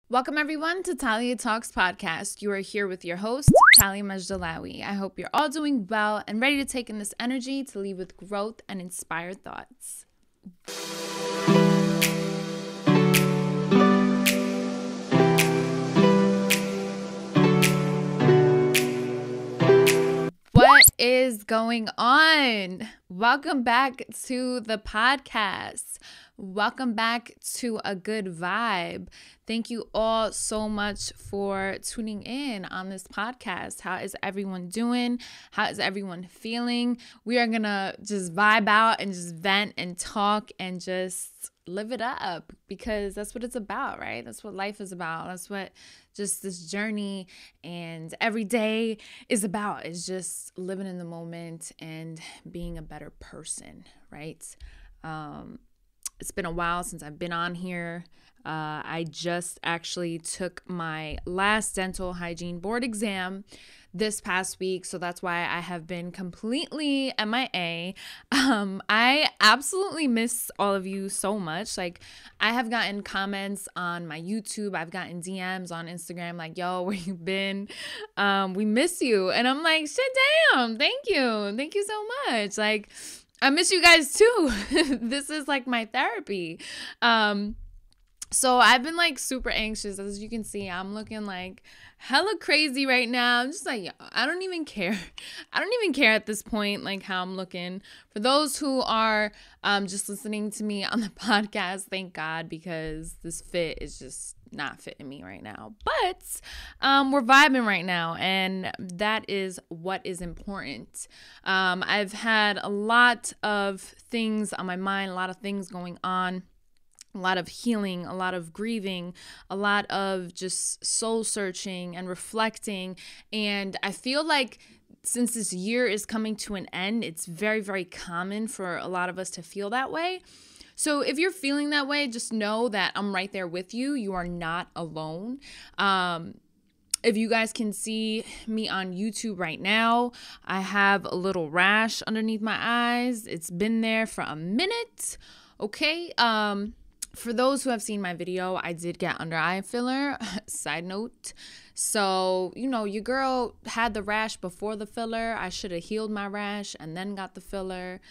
Welcome everyone to Talia Talks podcast. You are here with your host, Talia Majdalawi. I hope you're all doing well and ready to take in this energy to leave with growth and inspired thoughts. What is going on? Welcome back to the podcast. Welcome back to a good vibe. Thank you all so much for tuning in on this podcast. How is everyone doing? How is everyone feeling? We are going to just vibe out and just vent and talk and just live it up because that's what it's about, right? That's what life is about. That's what just this journey and every day is about, is just living in the moment and being a better person, right? It's been a while since I've been on here. I just actually took my last dental hygiene board exam this past week, so that's why I have been completely MIA. I absolutely miss all of you so much. Like, I have gotten comments on my YouTube. I've gotten DMs on Instagram like, yo, where you been? We miss you. And I'm like, shit, damn, thank you. Thank you so much. Like, I miss you guys too. This is like my therapy. So I've been like super anxious. As you can see, I'm looking like hella crazy right now. I'm just like, yo, I don't even care. I don't even care at this point, like how I'm looking. For those who are just listening to me on the podcast, thank God, because this fit is just not fitting me right now. But we're vibing right now, and that is what is important. I've had a lot of things on my mind, a lot of things going on. A lot of healing, a lot of grieving, a lot of just soul searching and reflecting. And I feel like since this year is coming to an end, it's very, very common for a lot of us to feel that way. So if you're feeling that way, just know that I'm right there with you. You are not alone. If you guys can see me on YouTube right now, I have a little rash underneath my eyes. It's been there for a minute. Okay. For those who have seen my video, I did get under eye filler. Side note. So, your girl had the rash before the filler. I should have healed my rash and then got the filler.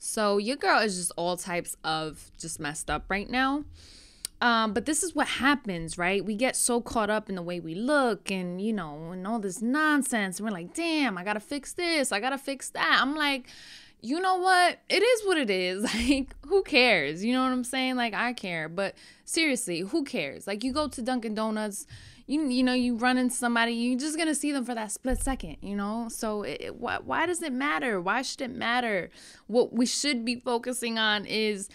So your girl is just all types of just messed up right now. But this is what happens, right? We get so caught up in the way we look and, and all this nonsense. And we're like, damn, I got to fix this. I got to fix that. I'm like, you know what? It is what it is. Like, who cares? You know what I'm saying? Like, I care. But seriously, who cares? Like, you go to Dunkin' Donuts, you run into somebody, you're just going to see them for that split second, So why does it matter? Why should it matter? What we should be focusing on is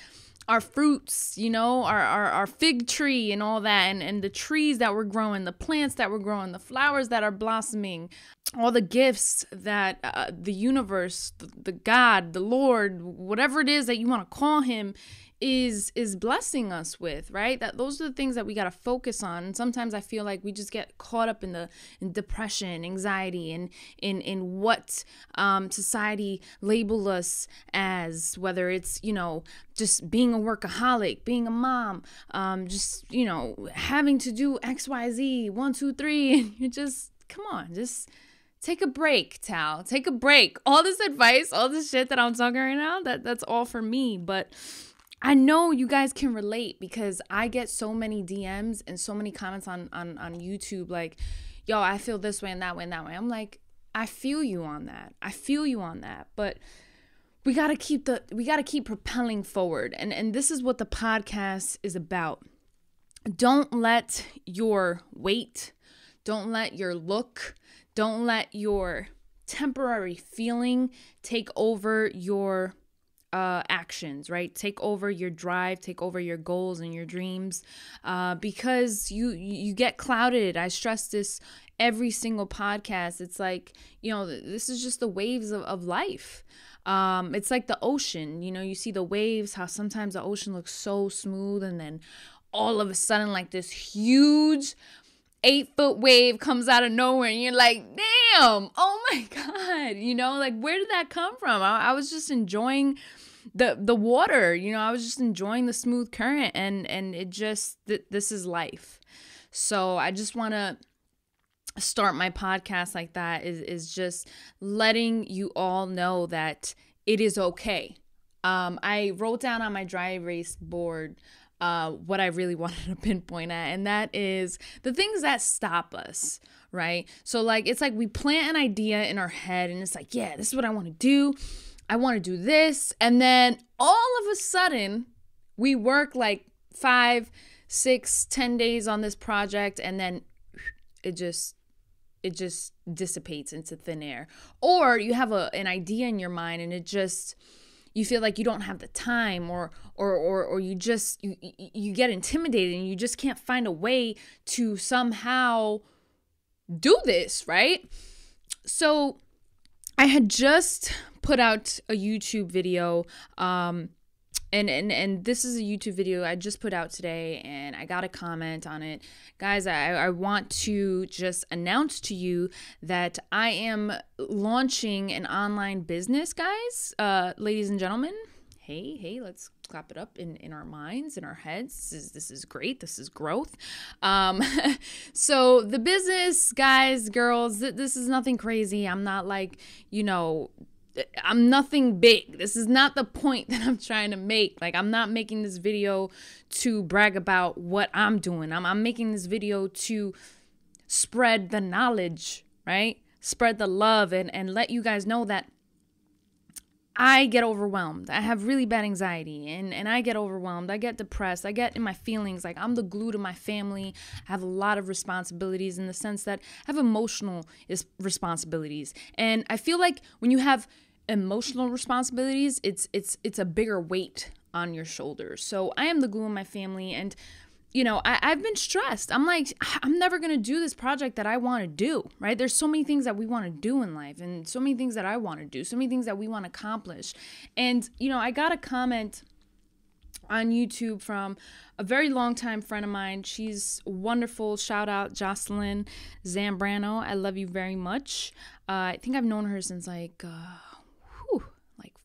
our fruits, our fig tree and all that, and the trees that we're growing, the plants that we're growing, the flowers that are blossoming, all the gifts that the universe, the God, the Lord, whatever it is that you want to call him, is blessing us with, right? That those are the things that we got to focus on. And sometimes I feel like we just get caught up in depression, anxiety, and in what society label us as, whether it's just being a workaholic, being a mom, just having to do XYZ 1 2 3, and you just come on, just take a break, Tal. Take a break. All this advice, all this shit that I'm talking right now, that's all for me. But I know you guys can relate because I get so many DMs and so many comments on YouTube like, yo, I feel this way and that way and that way. I'm like, I feel you on that. But we gotta keep propelling forward. And this is what the podcast is about. Don't let your weight, don't let your look, don't let your temporary feeling take over your actions, right? Take over your drive, take over your goals and your dreams, because you get clouded. I stress this every single podcast. It's like, this is just the waves of life. It's like the ocean, you see the waves, how sometimes the ocean looks so smooth, and then all of a sudden like this huge 8-foot wave comes out of nowhere and you're like, damn, oh my God, like, where did that come from? I was just enjoying the water, I was just enjoying the smooth current, and it just, this is life. So I just want to start my podcast like that, is just letting you all know that it is okay. I wrote down on my dry erase board what I really wanted to pinpoint at, and that is the things that stop us, right? So like, it's like we plant an idea in our head and it's like, yeah, this is what I want to do. I want to do this. And then all of a sudden we work like 5, 6, 10 days on this project, and then it just dissipates into thin air. Or you have an idea in your mind and you feel like you don't have the time, or you get intimidated and you just can't find a way to somehow do this, right? So I had just put out a YouTube video, and this is a YouTube video I just put out today, and I got a comment on it. Guys, I want to just announce to you that I am launching an online business, guys. Ladies and gentlemen, hey, let's clap it up in our minds, in our heads. This is great. This is growth. So the business, guys, girls, this is nothing crazy. I'm not like, I'm nothing big. This is not the point that I'm trying to make. Like, I'm not making this video to brag about what I'm doing. I'm making this video to spread the knowledge, right? Spread the love and let you guys know that I get overwhelmed. I have really bad anxiety and I get overwhelmed. I get depressed. I get in my feelings. Like, I'm the glue to my family. I have a lot of responsibilities in the sense that I have emotional responsibilities. And I feel like when you have emotional responsibilities, it's a bigger weight on your shoulders. So I am the glue in my family, and I've been stressed. I'm like, I'm never going to do this project that I want to do, right? There's so many things that we want to do in life, and so many things that I want to do, so many things that we want to accomplish. And, I got a comment on YouTube from a very longtime friend of mine. She's wonderful. Shout out Jocelyn Zambrano. I love you very much. I think I've known her since like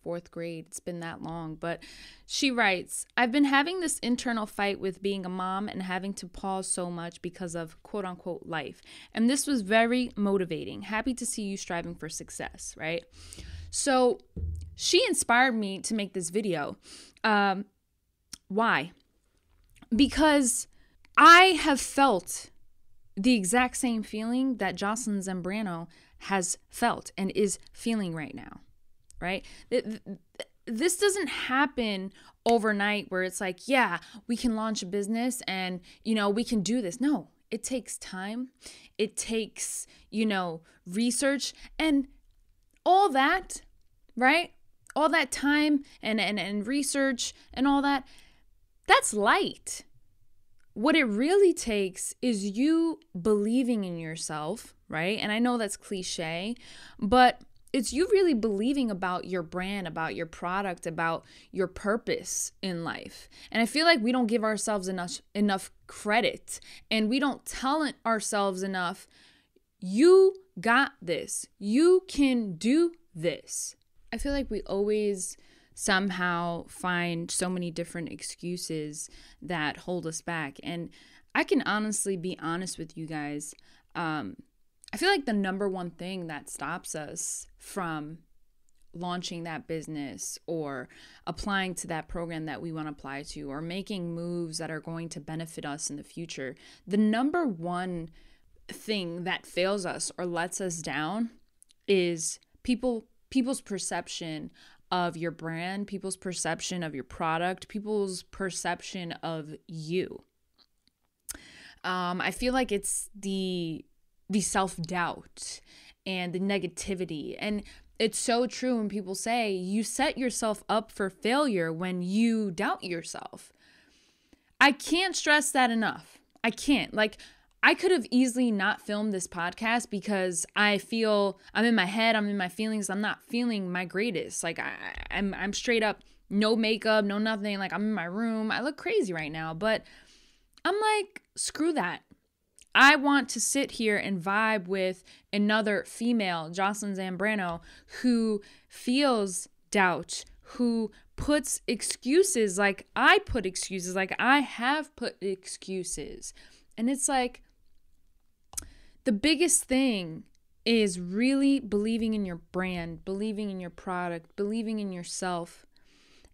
4th grade. It's been that long. But she writes, I've been having this internal fight with being a mom and having to pause so much because of quote unquote life. And this was very motivating. Happy to see you striving for success, right? So she inspired me to make this video. Why? Because I have felt the exact same feeling that Jocelyn Zambrano has felt and is feeling right now. Right? This doesn't happen overnight where it's like, yeah, we can launch a business and, we can do this. No, it takes time. It takes, research and all that, right? All that time and research and all that, that's light. What it really takes is you believing in yourself, right? And I know that's cliche, but it's you really believing about your brand, about your product, about your purpose in life. And I feel like we don't give ourselves enough credit, and we don't tell ourselves enough, you got this. You can do this. I feel like we always somehow find so many different excuses that hold us back. And I can honestly be honest with you guys. I feel like the number one thing that stops us from launching that business or applying to that program that we want to apply to or making moves that are going to benefit us in the future, the number one thing that fails us or lets us down is people's perception of your brand, people's perception of your product, people's perception of you. I feel like it's the self-doubt and the negativity. And it's so true when people say you set yourself up for failure when you doubt yourself. I can't stress that enough. I can't. Like, I could have easily not filmed this podcast because I feel I'm in my head, I'm in my feelings, I'm not feeling my greatest. Like I'm straight up no makeup, no nothing. Like, I'm in my room. I look crazy right now, but I'm like, screw that. I want to sit here and vibe with another female, Jocelyn Zambrano, who feels doubt, who puts excuses like I put excuses, like I have put excuses. And it's like, the biggest thing is really believing in your brand, believing in your product, believing in yourself,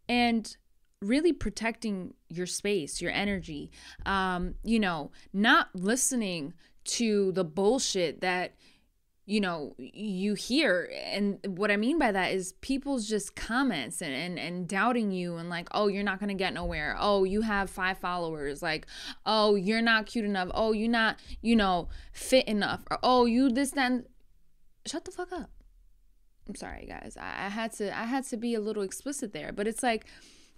and really protecting your space, your energy. Not listening to the bullshit that you hear. And what I mean by that is people's just comments and doubting you, and like, oh, you're not gonna get nowhere. Oh, you have 5 followers. Like, oh, you're not cute enough. Oh, you're not, fit enough. Or, oh, you this, that, and... Shut the fuck up. I'm sorry, guys. I had to be a little explicit there, but it's like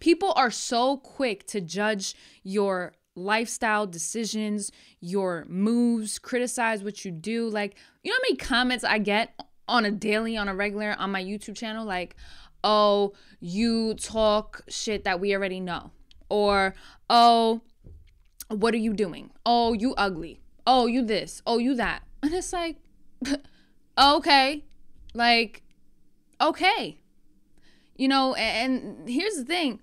people are so quick to judge your lifestyle decisions, your moves, criticize what you do. Like, you know how many comments I get on a daily, on a regular, on my YouTube channel? Like, oh, you talk shit that we already know. Or, oh, what are you doing? Oh, you ugly. Oh, you this. Oh, you that. And it's like, okay. Like, okay. And here's the thing.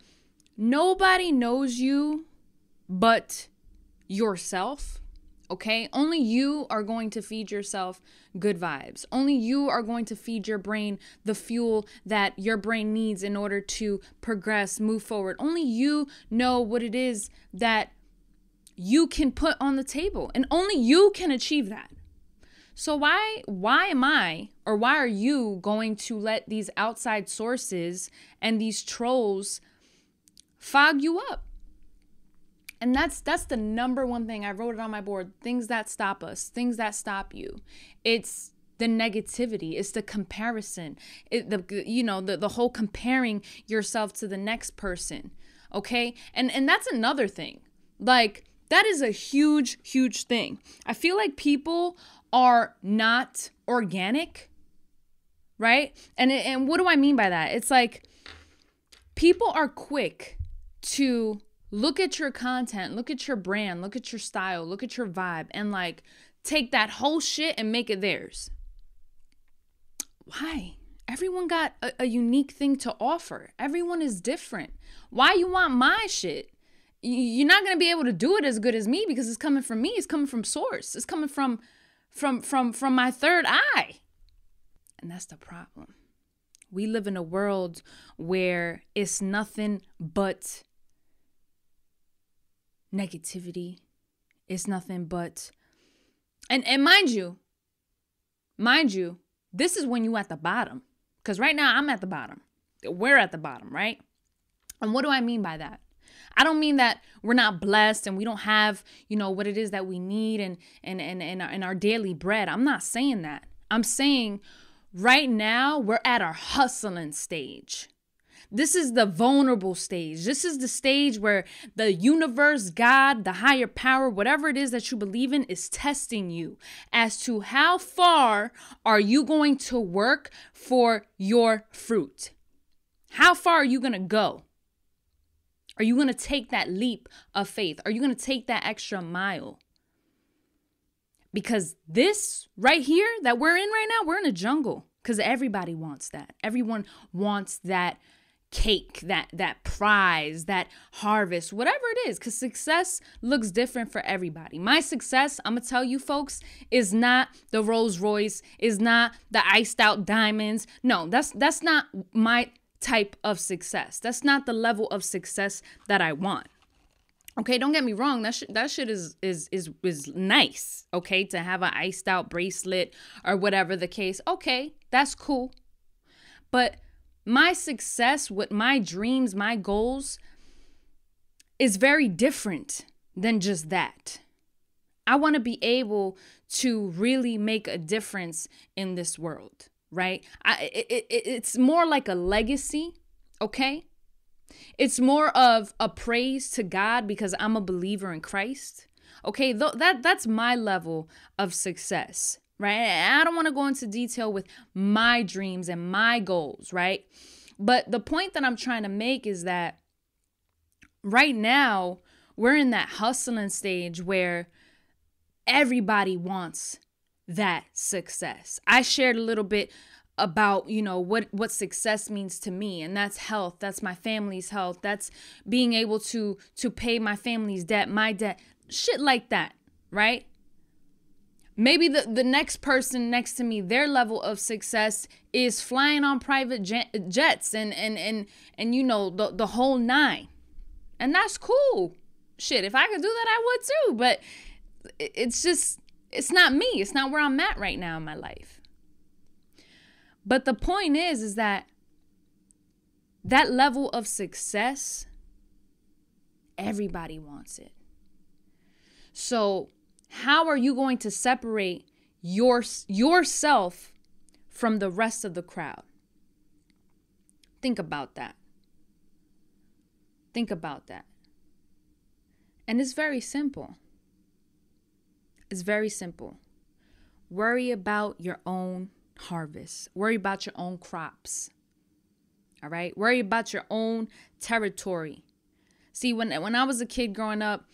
Nobody knows you but yourself, okay? Only you are going to feed yourself good vibes. Only you are going to feed your brain the fuel that your brain needs in order to progress, move forward. Only you know what it is that you can put on the table, and only you can achieve that. So why are you going to let these outside sources and these trolls fog you up? And that's the number one thing. I wrote it on my board. Things that stop us, things that stop you. It's the negativity. It's the comparison. The whole comparing yourself to the next person. Okay? And that's another thing. Like, that is a huge, huge thing. I feel like people are not organic, right? And what do I mean by that? It's like people are quick to look at your content, look at your brand, look at your style, look at your vibe, and like take that whole shit and make it theirs. Why? Everyone got a unique thing to offer. Everyone is different. Why you want my shit? You're not going to be able to do it as good as me because it's coming from me. It's coming from source. It's coming from my third eye. And that's the problem. We live in a world where it's nothing but negativity. It's nothing but, and mind you, this is when you at the bottom. Because right now I'm at the bottom. We're at the bottom, right? And what do I mean by that? I don't mean that we're not blessed and we don't have, what it is that we need and our daily bread. I'm not saying that. I'm saying right now we're at our hustling stage. This is the vulnerable stage. This is the stage where the universe, God, the higher power, whatever it is that you believe in, is testing you as to how far are you going to work for your fruit? How far are you going to go? Are you going to take that leap of faith? Are you going to take that extra mile? Because this right here that we're in right now, we're in a jungle because everybody wants that. Everyone wants that cake, that prize, that harvest, whatever it is, because success looks different for everybody. My success, I'm going to tell you folks, is not the Rolls Royce, is not the iced out diamonds. No, that's not my type of success. That's not the level of success that I want. Okay, don't get me wrong. That shit is nice. Okay, to have an iced out bracelet or whatever the case. Okay, that's cool. But my success with my dreams, my goals is very different than just that. I want to be able to really make a difference in this world, right? It's more like a legacy, okay? It's more of a praise to God because I'm a believer in Christ, okay? That's my level of success, right? And I don't want to go into detail with my dreams and my goals, right? But the point that I'm trying to make is that right now we're in that hustling stage where everybody wants that success. I shared a little bit about, what success means to me, and that's health. That's my family's health. That's being able to pay my family's debt, my debt, shit like that, right? Maybe the next person next to me, their level of success is flying on private jets and you know, the whole nine. And that's cool. Shit, if I could do that, I would too. But it's not me. It's not where I'm at right now in my life. But the point is that level of success, everybody wants it. So how are you going to separate yourself from the rest of the crowd? Think about that. Think about that. And it's very simple. It's very simple. Worry about your own harvest. Worry about your own crops. All right? Worry about your own territory. See, when I was a kid growing up,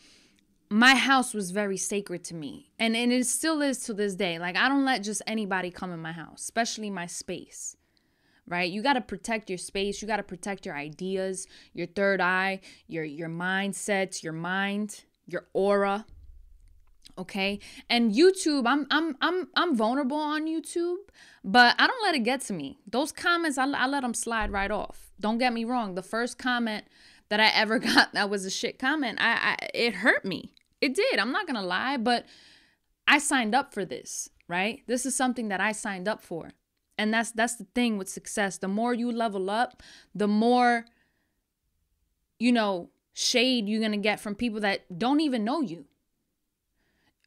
my house was very sacred to me. And it still is to this day. Like, I don't let just anybody come in my house, especially my space. Right? You got to protect your space. You got to protect your ideas, your third eye, your mindsets, your mind, your aura. Okay? And YouTube, I'm vulnerable on YouTube, but I don't let it get to me. Those comments, I let them slide right off. Don't get me wrong. The first comment that I ever got that was a shit comment, it hurt me. It did. I'm not going to lie, but I signed up for this, right? This is something that I signed up for. And that's the thing with success. The more you level up, the more, you know, shade you're going to get from people that don't even know you.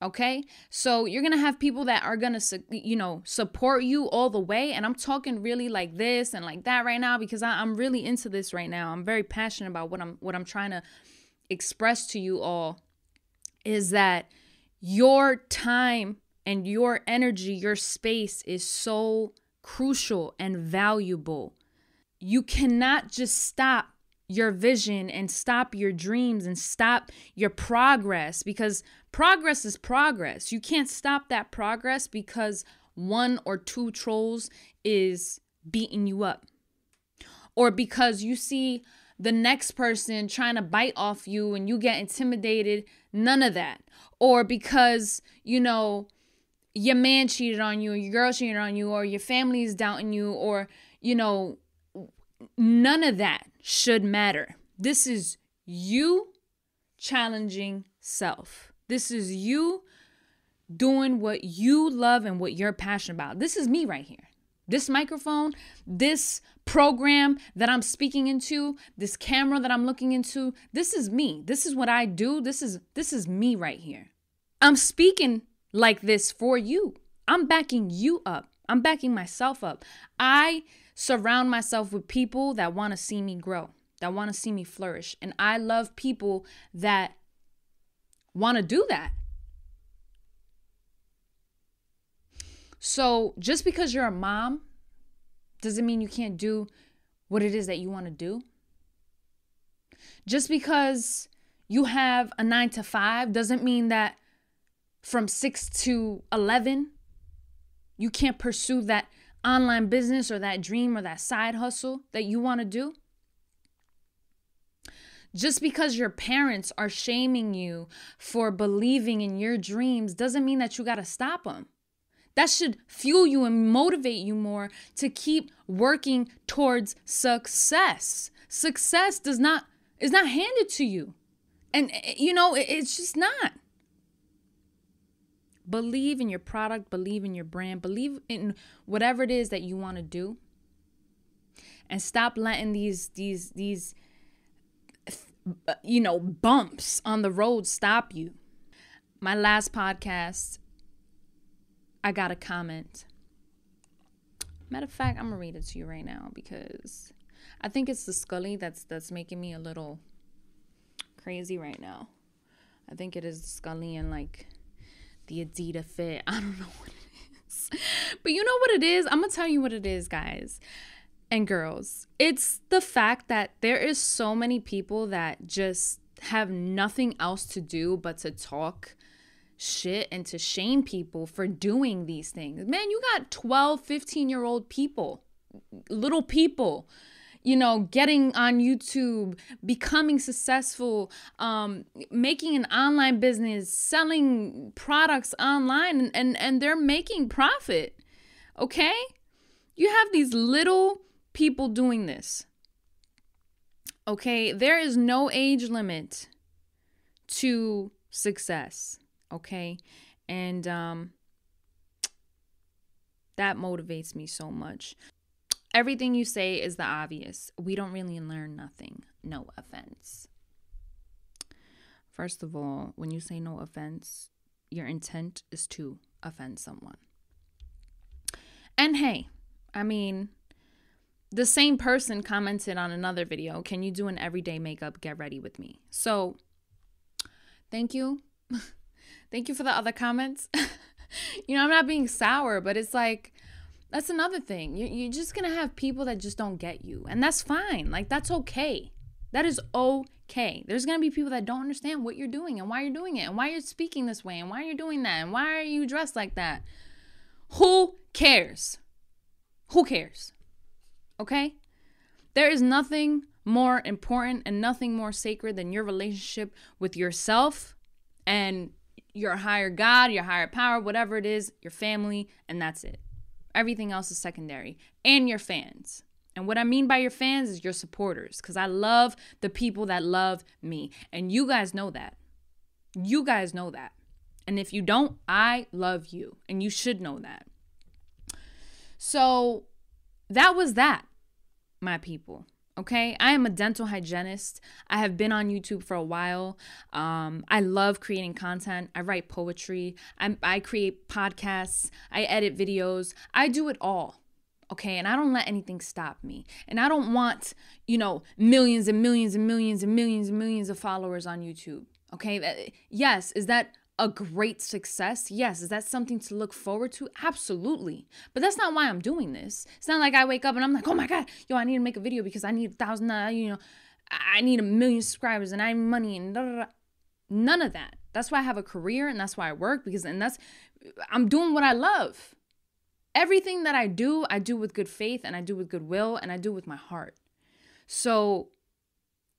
Okay? So you're going to have people that are going to, you know, support you all the way. And I'm talking really like this and like that right now because I'm really into this right now. I'm very passionate about what I'm trying to express to you all is that your time and your energy, your space is so crucial and valuable. You cannot just stop your vision and stop your dreams and stop your progress because progress is progress. You can't stop that progress because one or two trolls is beating you up or because you see the next person trying to bite off you and you get intimidated. None of that. Or because, you know, your man cheated on you, or your girl cheated on you, or your family is doubting you, or, you know, none of that should matter. This is you challenging self. This is you doing what you love and what you're passionate about. This is me right here. This microphone, this program that I'm speaking into, this camera that I'm looking into, this is me. This is what I do. This is me right here. I'm speaking like this for you. I'm backing you up. I'm backing myself up. I surround myself with people that want to see me grow, that want to see me flourish. And I love people that want to do that. So just because you're a mom doesn't mean you can't do what it is that you want to do. Just because you have a 9 to 5 doesn't mean that from 6 to 11, you can't pursue that online business or that dream or that side hustle that you want to do. Just because your parents are shaming you for believing in your dreams doesn't mean that you got to stop them. That should fuel you and motivate you more to keep working towards success. Success is not handed to you. And, you know, it's just not. Believe in your product, believe in your brand, believe in whatever it is that you want to do. And stop letting these you know, bumps on the road stop you. My last podcast, I got a comment. Matter of fact, I'm gonna read it to you right now because I think it's the Scully that's making me a little crazy right now. I think it is the Scully and like the Adidas fit. I don't know what it is. But you know what it is? I'm gonna tell you what it is, guys and girls. It's the fact that there is so many people that just have nothing else to do but to talk shit and to shame people for doing these things. Man, you got 12, 15-year-old people, little people, getting on YouTube, becoming successful, making an online business, selling products online, and they're making profit. Okay? You have these little people doing this. Okay? There is no age limit to success. Okay? And that motivates me so much. Everything you say is the obvious. We don't really learn nothing. No offense. First of all, when you say no offense, your intent is to offend someone. And hey, I mean, the same person commented on another video, can you do an everyday makeup, get ready with me? So, thank you. Thank you for the other comments. I'm not being sour, but it's like, that's another thing. You're just going to have people that just don't get you. And that's fine. Like, that's okay. That is okay. There's going to be people that don't understand what you're doing and why you're doing it and why you're speaking this way and why you're doing that and why are you dressed like that. Who cares? Who cares? Okay? There is nothing more important and nothing more sacred than your relationship with yourself and your higher God, your higher power, whatever it is, your family, and that's it. Everything else is secondary. And your fans. And what I mean by your fans is your supporters. Because I love the people that love me. And you guys know that. You guys know that. And if you don't, I love you. And you should know that. So that was that, my people. Okay, I am a dental hygienist. I have been on YouTube for a while. I love creating content. I write poetry. I create podcasts. I edit videos. I do it all. Okay, and I don't let anything stop me. And I don't want, millions and millions and millions and millions and millions of followers on YouTube. Okay, yes, is that a great success? Yes. Is that something to look forward to? Absolutely. But that's not why I'm doing this. It's not like I wake up and I'm like, oh my God, I need to make a video because I need 1,000, I need 1 million subscribers and I have money and da, da, da. None of that. That's why I have a career and that's why I work I'm doing what I love. Everything that I do with good faith and I do with goodwill and I do with my heart. So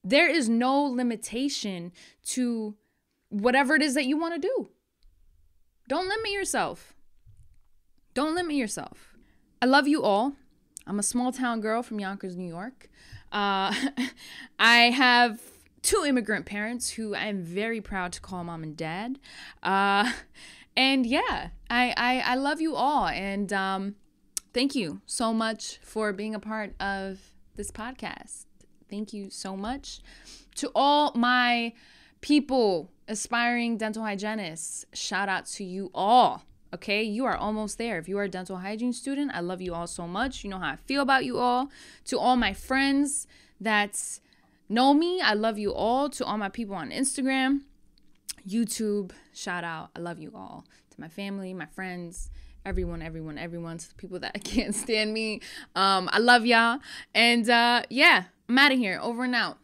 there is no limitation to whatever it is that you want to do. Don't limit yourself. Don't limit yourself. I love you all. I'm a small town girl from Yonkers, New York. I have 2 immigrant parents who I'm very proud to call mom and dad. And yeah, I love you all. And thank you so much for being a part of this podcast. Thank you so much to all my people, aspiring dental hygienists. Shout out to you all. Okay, you are almost there. If you are a dental hygiene student, I love you all so much. You know how I feel about you all. To all my friends that know me, I love you all. To all my people on Instagram, YouTube, shout out. I love you all. To my family, my friends, everyone. To the people that can't stand me, I love y'all. And yeah, I'm out of here. Over and out.